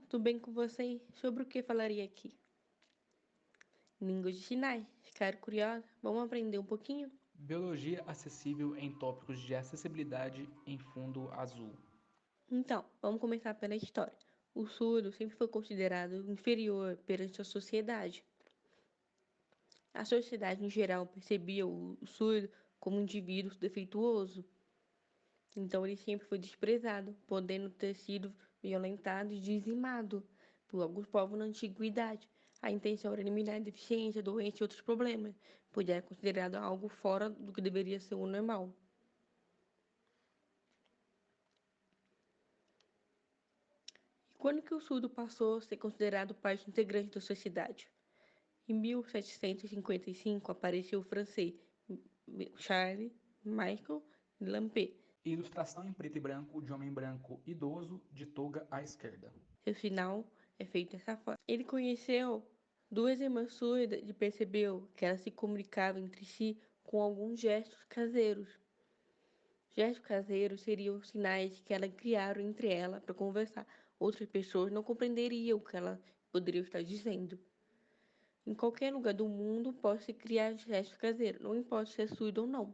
tudo bem com vocês? Sobre o que falaria aqui? Língua de sinais. Ficaram curiosos? Vamos aprender um pouquinho? Biologia acessível em tópicos de acessibilidade em fundo azul. Então, vamos começar pela história. O surdo sempre foi considerado inferior perante a sociedade. A sociedade em geral percebia o surdo como um indivíduo defeituoso. Então ele sempre foi desprezado, podendo ter sido violentado e dizimado por alguns povos na antiguidade. A intenção era eliminar a deficiência, doença e outros problemas, pois era considerado algo fora do que deveria ser o normal. E quando que o surdo passou a ser considerado parte integrante da sociedade? Em 1755 apareceu o francês Charles Michel Lampe. Ilustração em preto e branco de homem branco idoso de toga à esquerda. Seu sinal é feito dessa forma. Ele conheceu duas irmãs surdas e percebeu que elas se comunicavam entre si com alguns gestos caseiros. Gestos caseiros seriam sinais que elas criaram entre elas para conversar. Outras pessoas não compreenderiam o que elas poderiam estar dizendo. Em qualquer lugar do mundo pode-se criar gestos caseiros, não importa se é surdo ou não.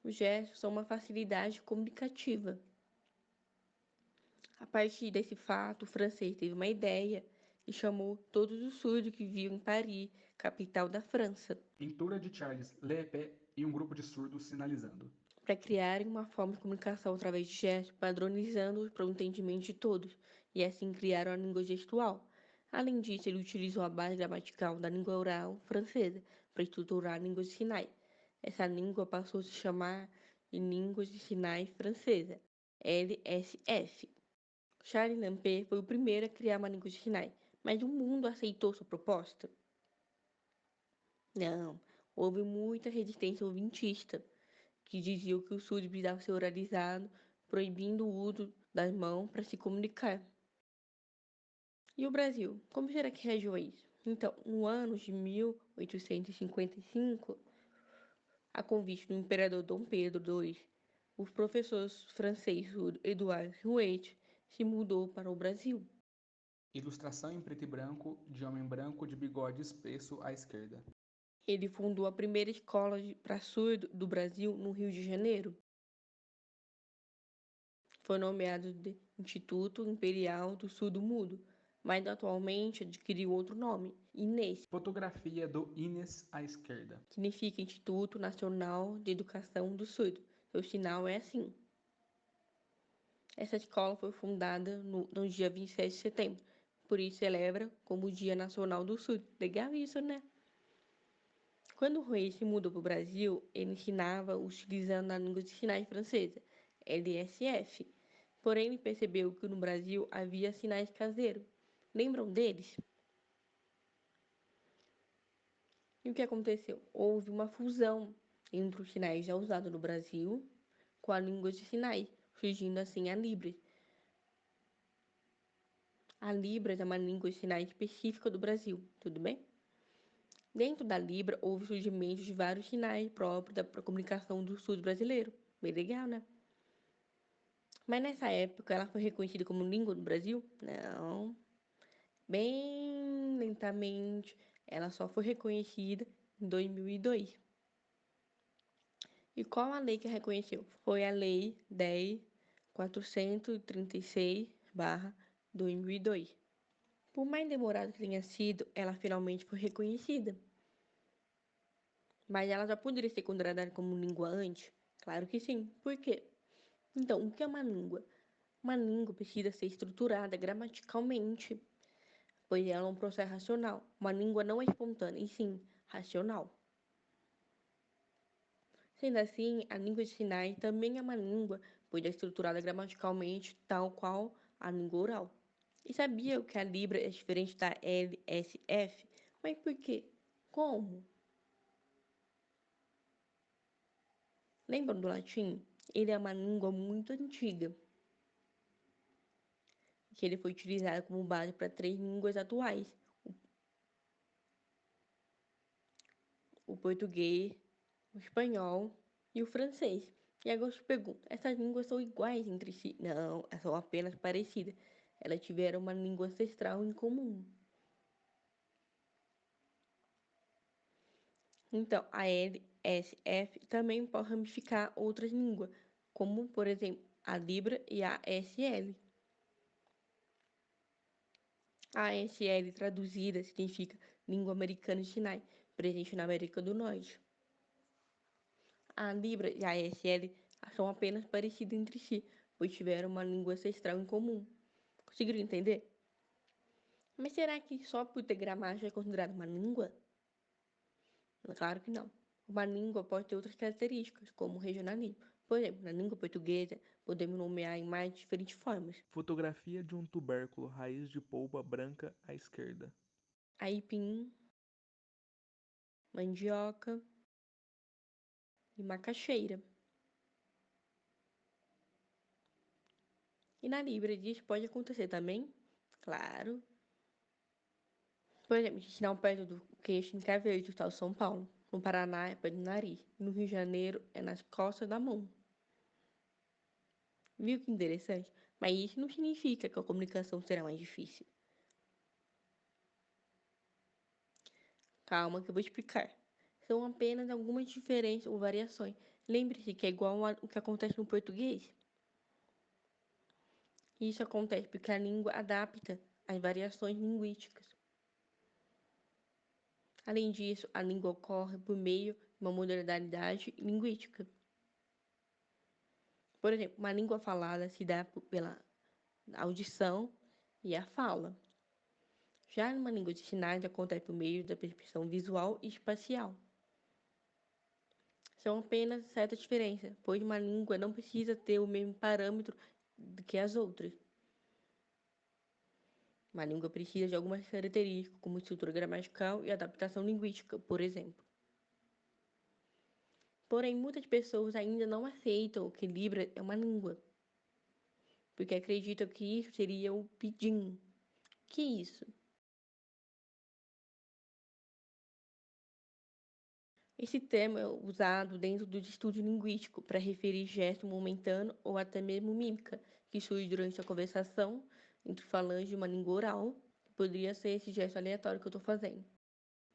Os gestos são uma facilidade comunicativa. A partir desse fato, o francês teve uma ideia e chamou todos os surdos que viviam em Paris, capital da França, Pintura de Charles Lepé e um grupo de surdos sinalizando. para criarem uma forma de comunicação através de gestos, padronizando-os para o entendimento de todos, e assim criaram a língua gestual. Além disso, ele utilizou a base gramatical da língua oral francesa para estruturar a língua de sinais. Essa língua passou a se chamar de Língua de Sinais Francesa, LSF. Charles Lampe foi o primeiro a criar uma língua de sinais, mas o mundo aceitou sua proposta? Não, houve muita resistência ouvintista, que dizia que o surdo precisava ser oralizado, proibindo o uso das mãos para se comunicar. E o Brasil? Como será que reagiu a isso? Então, no ano de 1855, a convite do imperador Dom Pedro II, os professores franceses Edouard Rouet se mudou para o Brasil. Ilustração em preto e branco de homem branco de bigode espesso à esquerda. Ele fundou a primeira escola para surdo do Brasil no Rio de Janeiro. Foi nomeado de Instituto Imperial do Surdo Mudo, mas atualmente adquiriu outro nome, INES, Fotografia do Ines à esquerda. que significa Instituto Nacional de Educação do Surdo. Seu sinal é assim. Essa escola foi fundada no dia 27 de setembro, por isso celebra como o Dia Nacional do Surdo. Legal isso, né? Quando o Rui se mudou para o Brasil, ele ensinava utilizando a língua de sinais francesa, LSF. Porém, ele percebeu que no Brasil havia sinais caseiros. Lembram deles? E o que aconteceu? Houve uma fusão entre os sinais já usados no Brasil com a língua de sinais, surgindo assim a Libras. A Libras é uma língua de sinais específica do Brasil, tudo bem? Dentro da Libra, houve surgimento de vários sinais próprios para a comunicação do sul brasileiro. Bem legal, né? Mas nessa época ela foi reconhecida como língua do Brasil? Não. Bem lentamente, ela só foi reconhecida em 2002. E qual a lei que a reconheceu? Foi a Lei 10.436/2002. Por mais demorado que tenha sido, ela finalmente foi reconhecida. Mas ela já poderia ser considerada como língua antes? Claro que sim. Por quê? Então, o que é uma língua? Uma língua precisa ser estruturada gramaticalmente, pois ela é um processo racional. Uma língua não é espontânea, e sim racional. Sendo assim, a língua de sinais também é uma língua, pois é estruturada gramaticalmente, tal qual a língua oral. E sabia que a Libra é diferente da LSF? Mas por quê? Como? Lembram do latim? Ele é uma língua muito antiga, que ele foi utilizado como base para três línguas atuais: o português, o espanhol e o francês. E agora eu te pergunto, essas línguas são iguais entre si? Não, elas são apenas parecidas. elas tiveram uma língua ancestral em comum. Então, a LSF também pode ramificar outras línguas, como, por exemplo, a Libra e a SL. A SL traduzida significa Língua Americana de Sinai, presente na América do Norte. A Libra e a SL são apenas parecidas entre si, pois tiveram uma língua ancestral em comum. Conseguiram entender? Mas será que só por ter gramática é considerada uma língua? Claro que não. Uma língua pode ter outras características, como regionalismo. Por exemplo, na língua portuguesa, podemos nomear em mais diferentes formas. Fotografia de um tubérculo, raiz de polpa branca à esquerda. Aipim, mandioca e macaxeira. E na Libra isso pode acontecer também? Claro. Por exemplo, sinal perto do queixo em Caveiras do estado de São Paulo. No Paraná é perto do nariz. No Rio de Janeiro é nas costas da mão. Viu que interessante? Mas isso não significa que a comunicação será mais difícil. Calma que eu vou explicar. São apenas algumas diferenças ou variações. Lembre-se que é igual ao que acontece no português. Isso acontece porque a língua adapta às variações linguísticas. Além disso, a língua ocorre por meio de uma modalidade linguística. Por exemplo, uma língua falada se dá pela audição e a fala. Já numa língua de sinais, acontece por meio da percepção visual e espacial. São apenas certas diferenças, pois uma língua não precisa ter o mesmo parâmetro que as outras. Uma língua precisa de algumas características, como estrutura gramatical e adaptação linguística, por exemplo. Porém, muitas pessoas ainda não aceitam que Libra é uma língua, porque acreditam que isso seria o Pidgin. Que é isso? Esse termo é usado dentro do estudo linguístico para referir gesto momentâneo ou até mesmo mímica, que surge durante a conversação entre falantes de uma língua oral, que poderia ser esse gesto aleatório que eu estou fazendo.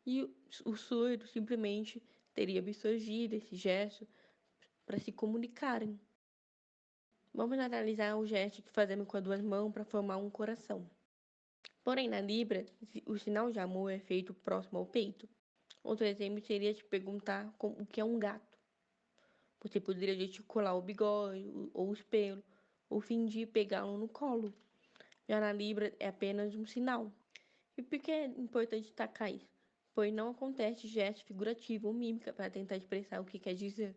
E o surdo simplesmente teria absorvido esse gesto para se comunicarem. Vamos analisar o gesto que fazemos com as duas mãos para formar um coração. Porém, na Libra, o sinal de amor é feito próximo ao peito. Outro exemplo seria te perguntar o que é um gato. Você poderia gesticular o bigode ou os pelos, ou fingir pegá-lo no colo. Já na Libra é apenas um sinal. E por que é importante destacar isso? Pois não acontece gesto figurativo ou mímica para tentar expressar o que quer dizer.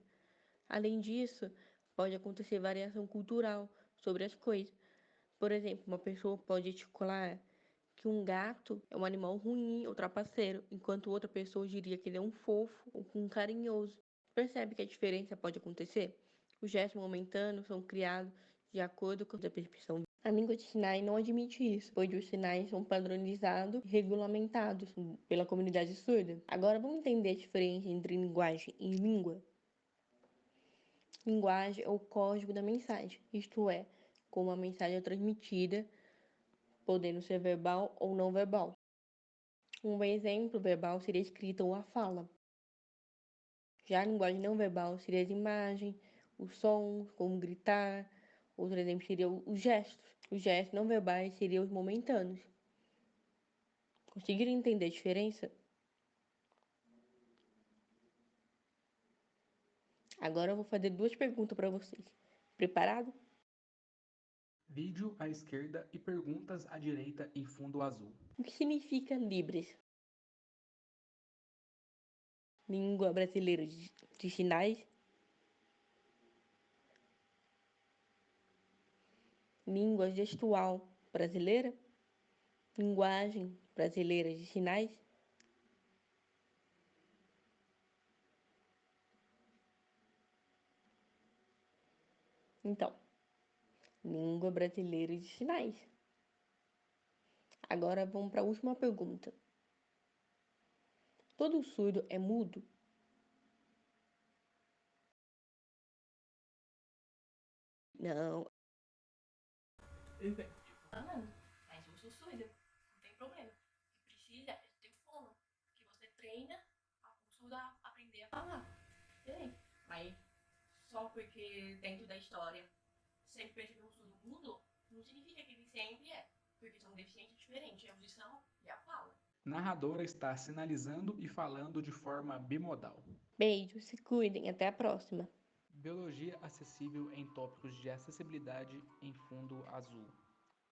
Além disso, pode acontecer variação cultural sobre as coisas. Por exemplo, uma pessoa pode articular que um gato é um animal ruim ou trapaceiro, enquanto outra pessoa diria que ele é um fofo ou um carinhoso. Percebe que a diferença pode acontecer? Os gestos momentâneos são criados de acordo com a percepção. A língua de sinais não admite isso, pois os sinais são padronizados e regulamentados pela comunidade surda. Agora vamos entender a diferença entre linguagem e língua? Linguagem é o código da mensagem, isto é, como a mensagem é transmitida, podendo ser verbal ou não verbal. Um exemplo verbal seria a escrita ou a fala. Já a linguagem não verbal seria as imagens, os sons, como gritar. Outro exemplo seria os gestos. Os gestos não verbais seriam os momentâneos. Conseguiram entender a diferença? Agora eu vou fazer duas perguntas para vocês. Preparado? Vídeo à esquerda e perguntas à direita em fundo azul. O que significa Libras? Língua brasileira de sinais? Língua gestual brasileira? Linguagem brasileira de sinais? Então, língua brasileira de sinais. Agora vamos para a última pergunta. Todo surdo é mudo? Não. sou surda, não tem problema. O que precisa é ter fono, que você treina a surda aprender a falar. Entende? Mas só porque dentro da história sempre percebeu um surdo mudo, não significa que ele sempre é. Porque são deficientes diferentes, a audição e a fala. Narradora está sinalizando e falando de forma bimodal. Beijo, se cuidem, até a próxima. Biologia acessível em tópicos de acessibilidade em fundo azul.